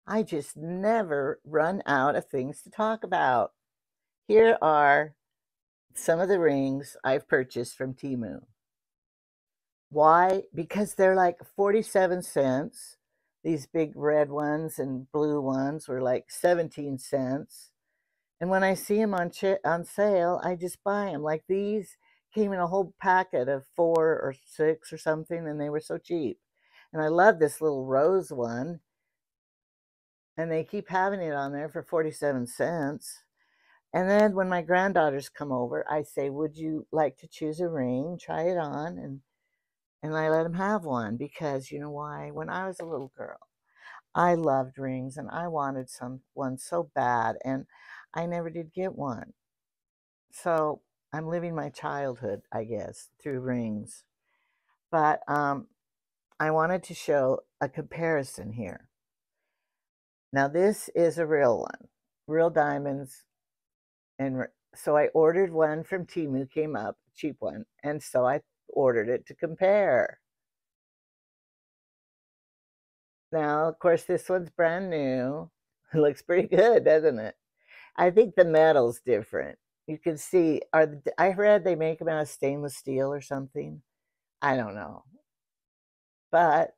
I just never run out of things to talk about. Here are some of the rings I've purchased from Temu. Why? Because they're like 47 cents. These big red ones and blue ones were like 17 cents. And when I see them on sale, I just buy them. Like these came in a whole packet of 4 or 6 or something, and they were so cheap. And I love this little rose one, and they keep having it on there for 47 cents. And then when my granddaughters come over, I say, "Would you like to choose a ring? Try it on." And I let them have one because you know why? When I was a little girl, I loved rings and I wanted one so bad, and I never did get one. So I'm living my childhood, I guess, through rings. But I wanted to show a comparison here. Now this is a real one, real diamonds, and so I ordered one from Temu, came up, cheap one, and so I ordered it to compare. Now, of course, this one's brand new. It looks pretty good, doesn't it? I think the metal's different. You can see, I read they make them out of stainless steel or something. I don't know. But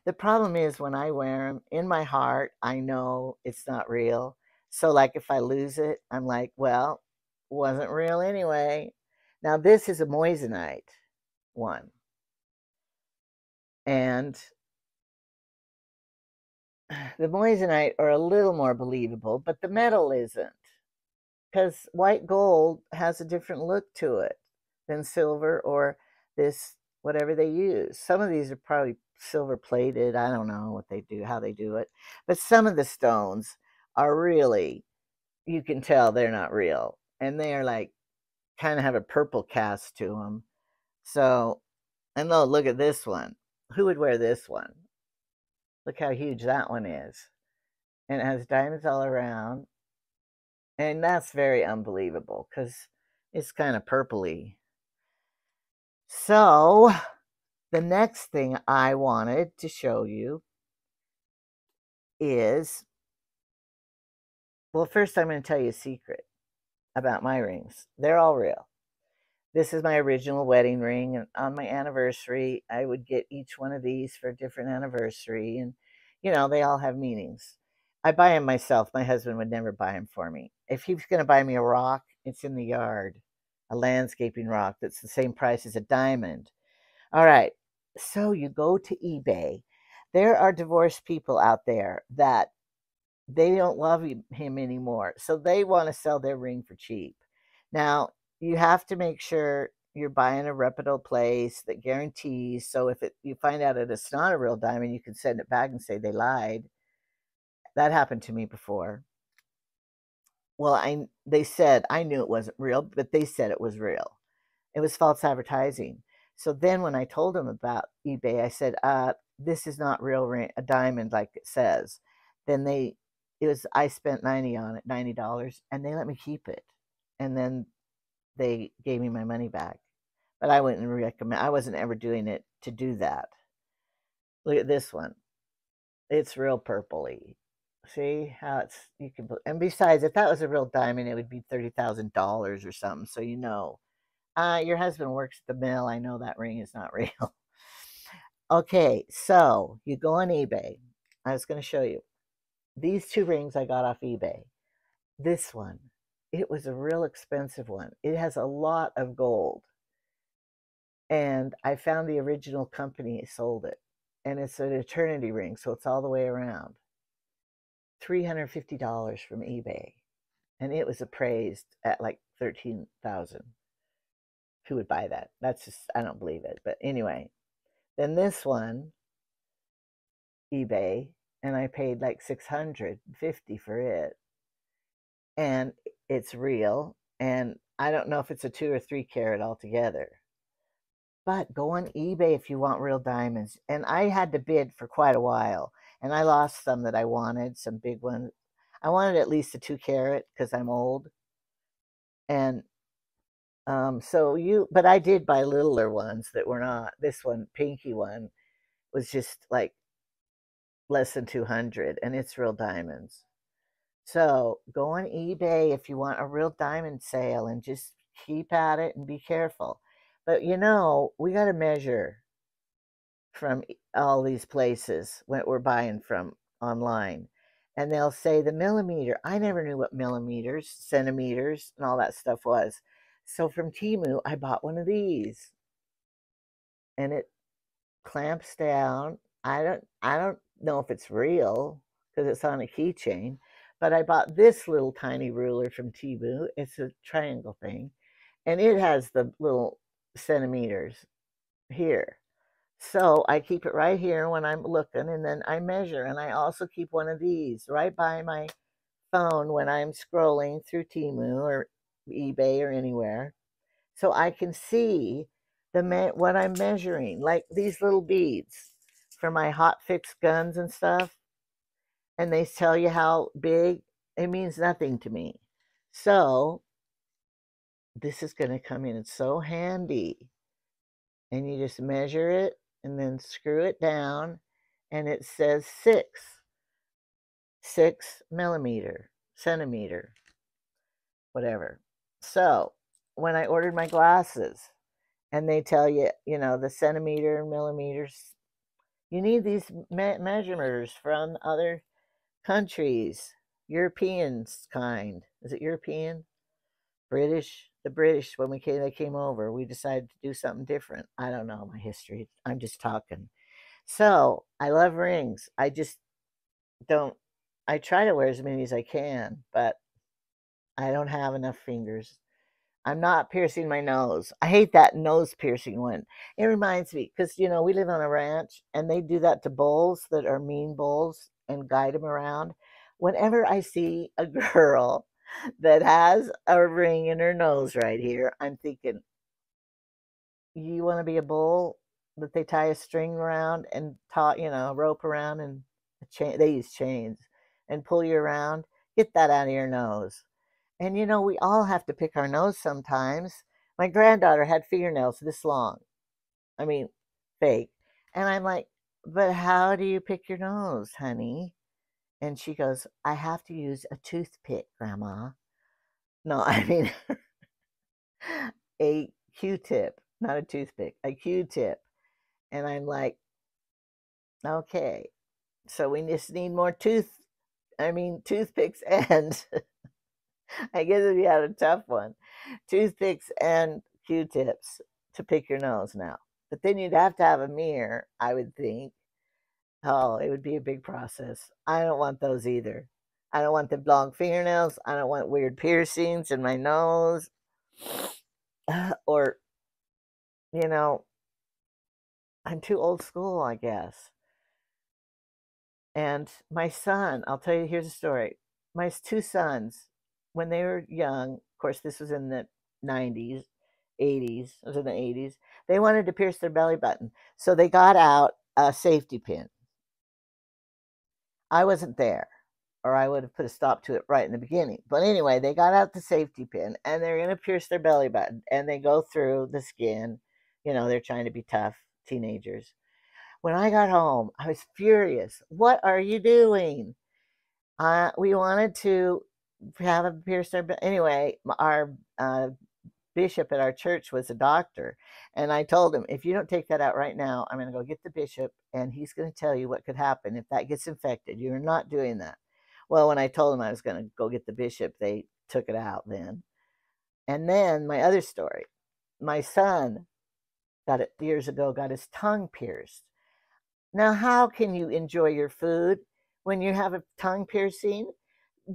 the problem is when I wear them, in my heart, I know it's not real. So, like, if I lose it, I'm like, well, wasn't real anyway. Now, this is a moissanite one. And the moissanite are a little more believable, but the metal isn't. Because white gold has a different look to it than silver or this whatever they use. Some of these are probably silver plated. I don't know what they do, how they do it. But some of the stones are really, you can tell they're not real. And they are like, kind of have a purple cast to them. So, and oh, look at this one. Who would wear this one? Look how huge that one is. And it has diamonds all around. And that's very unbelievable because it's kind of purpley. So, the next thing I wanted to show you is, well, first I'm going to tell you a secret about my rings. They're all real. This is my original wedding ring, and on my anniversary, I would get each one of these for a different anniversary, and they all have meanings. I buy them myself. My husband would never buy them for me. If he was going to buy me a rock, it's in the yard, a landscaping rock that's the same price as a diamond. All right. So you go to eBay. There are divorced people out there that they don't love him anymore. So they want to sell their ring for cheap. Now, you have to make sure you're buying a reputable place that guarantees. So if you find out that it's not a real diamond, you can send it back and say they lied. That happened to me before. Well, they said I knew it wasn't real, but they said it was real. It was false advertising. So then when I told them about eBay, I said, this is not real a diamond like it says. Then I spent 90 on it, $90, and they let me keep it. And then they gave me my money back. But I wouldn't recommend, I wasn't ever doing it to do that. Look at this one. It's real purpley. See how you can, and besides, if that was a real diamond, it would be $30,000 or something. So your husband works at the mill. I know that ring is not real. Okay, so you go on eBay. I was going to show you. These 2 rings I got off eBay. This one, it was a real expensive one. It has a lot of gold. And I found the original company sold it. And it's an eternity ring, so it's all the way around. $350 from eBay. And it was appraised at like 13,000. Who would buy that? That's just, I don't believe it. But anyway, then this one, eBay, and I paid like $650 for it. And it's real. And I don't know if it's a 2 or 3 carat altogether. But go on eBay if you want real diamonds. And I had to bid for quite a while. And I lost some that I wanted, some big ones. I wanted at least a 2 carat because I'm old. And but I did buy littler ones that were not. This one, pinky one, was just like less than 200, and it's real diamonds. So go on eBay if you want a real diamond sale and just keep at it and be careful. But we got to measure from all these places when we're buying from online. And they'll say the millimeter. I never knew what millimeters, centimeters, and all that stuff was. So from Temu, I bought one of these, and it clamps down. I don't know if it's real because it's on a keychain, but I bought this little tiny ruler from Temu. It's a triangle thing, and it has the little centimeters here. So I keep it right here when I'm looking, and then I measure. And I also keep one of these right by my phone when I'm scrolling through Temu or eBay or anywhere, so I can see what I'm measuring, like these little beads for my hot fix guns and stuff. And they tell you how big. It means nothing to me. So this is going to come in. It's so handy. And you just measure it and then screw it down, and it says 6 millimeter, centimeter, whatever. So when I ordered my glasses, and they tell you, the centimeter, millimeters, you need these measurements from other countries, Europeans kind. Is it European? British? The British, when they came over, we decided to do something different. I don't know my history. I'm just talking. So I love rings. I just don't. I try to wear as many as I can, but I don't have enough fingers. I'm not piercing my nose. I hate that nose piercing one. It reminds me, because, we live on a ranch and they do that to bulls that are mean bulls and guide them around. Whenever I see a girl that has a ring in her nose right here, I'm thinking, you want to be a bull that they tie a string around and rope around, and they use chains and pull you around? Get that out of your nose. And we all have to pick our nose sometimes. My granddaughter had fingernails this long. I mean, fake. And I'm like, but how do you pick your nose, honey? And she goes, I have to use a toothpick, Grandma. No, I mean, a Q-tip, not a toothpick, a Q-tip. And I'm like, okay, so we just need more toothpicks and I guess if you had a tough one, toothpicks and Q-tips to pick your nose now. But then you'd have to have a mirror, I would think. Oh, it would be a big process. I don't want those either. I don't want the long fingernails. I don't want weird piercings in my nose. Or, you know, I'm too old school, I guess. And my son, I'll tell you, here's a story. My two sons, when they were young, of course, this was in the 90s, 80s, it was in the 80s, they wanted to pierce their belly button. So they got out a safety pin. I wasn't there, or I would have put a stop to it right in the beginning. But anyway, they got out the safety pin and they're going to pierce their belly button, and they go through the skin. They're trying to be tough teenagers. When I got home, I was furious. What are you doing? We wanted to have a pierce our. Anyway, our bishop at our church was a doctor, and I told him, if you don't take that out right now, I'm going to go get the bishop, and he's going to tell you what could happen if that gets infected. You're not doing that. Well, when I told him I was going to go get the bishop, they took it out then. And then my other story, my son got it years ago, got his tongue pierced. Now, how can you enjoy your food when you have a tongue piercing?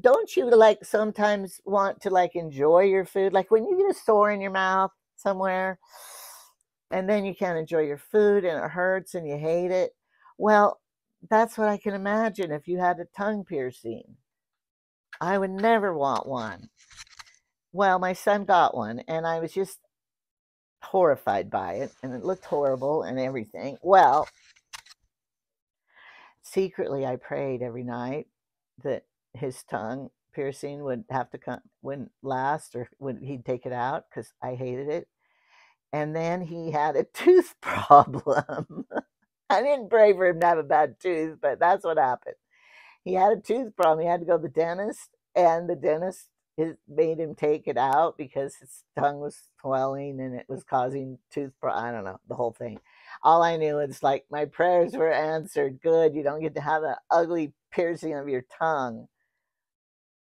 Don't you sometimes want to enjoy your food? Like when you get a sore in your mouth somewhere and then you can't enjoy your food and it hurts and you hate it. Well, that's what I can imagine if you had a tongue piercing. I would never want one. Well, my son got one and I was just horrified by it, and it looked horrible and everything. Well, secretly I prayed every night that his tongue piercing would have to come, wouldn't last, or he'd take it out, because I hated it. And then he had a tooth problem. I didn't pray for him to have a bad tooth, but that's what happened. He had a tooth problem. He had to go to the dentist, and the dentist made him take it out because his tongue was swelling and it was causing tooth problem. I don't know, the whole thing. All I knew is like my prayers were answered. Good, you don't get to have an ugly piercing of your tongue.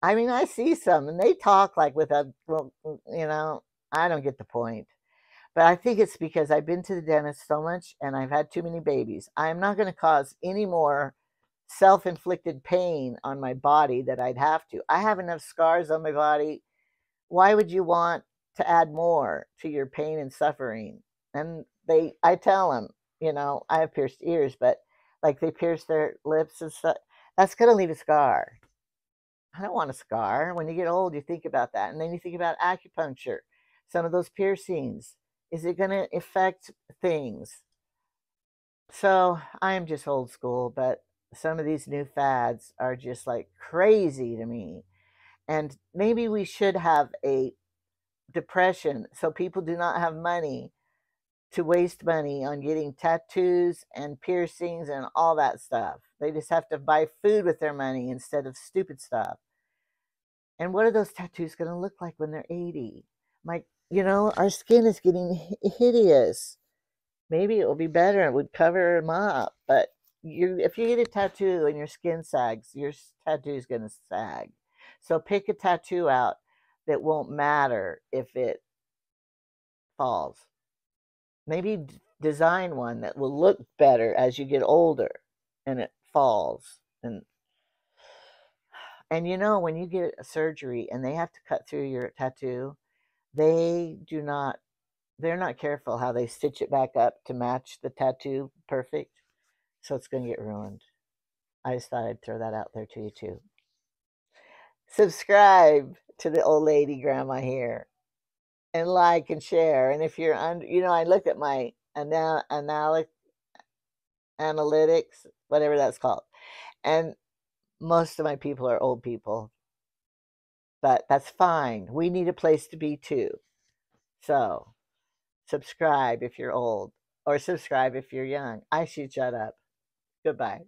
I mean, I see some, and they talk like with a, well, I don't get the point. But I think it's because I've been to the dentist so much and I've had too many babies. I'm not going to cause any more self inflicted pain on my body that I'd have to. I have enough scars on my body. Why would you want to add more to your pain and suffering? And I tell them, I have pierced ears, but like they pierce their lips and stuff. That's going to leave a scar. I don't want a scar. When you get old, you think about that. And then you think about acupuncture, some of those piercings. Is it going to affect things? So I am just old school, but some of these new fads are just like crazy to me. And maybe we should have a depression so people do not have money to waste money on getting tattoos and piercings and all that stuff. They just have to buy food with their money instead of stupid stuff. And what are those tattoos going to look like when they're 80? Our skin is getting hideous. Maybe it will be better. It would cover them up. But if you get a tattoo and your skin sags, your tattoo is going to sag. So pick a tattoo out that won't matter if it falls. Maybe design one that will look better as you get older and it falls. And when you get a surgery and they have to cut through your tattoo, they're not careful how they stitch it back up to match the tattoo perfect. So it's going to get ruined. I just thought I'd throw that out there to you too. Subscribe to the old lady grandma here and like and share. And if you're under, I look at my analytics, whatever that's called. And most of my people are old people, but that's fine. We need a place to be too. So subscribe if you're old or subscribe if you're young. I should shut up. Goodbye.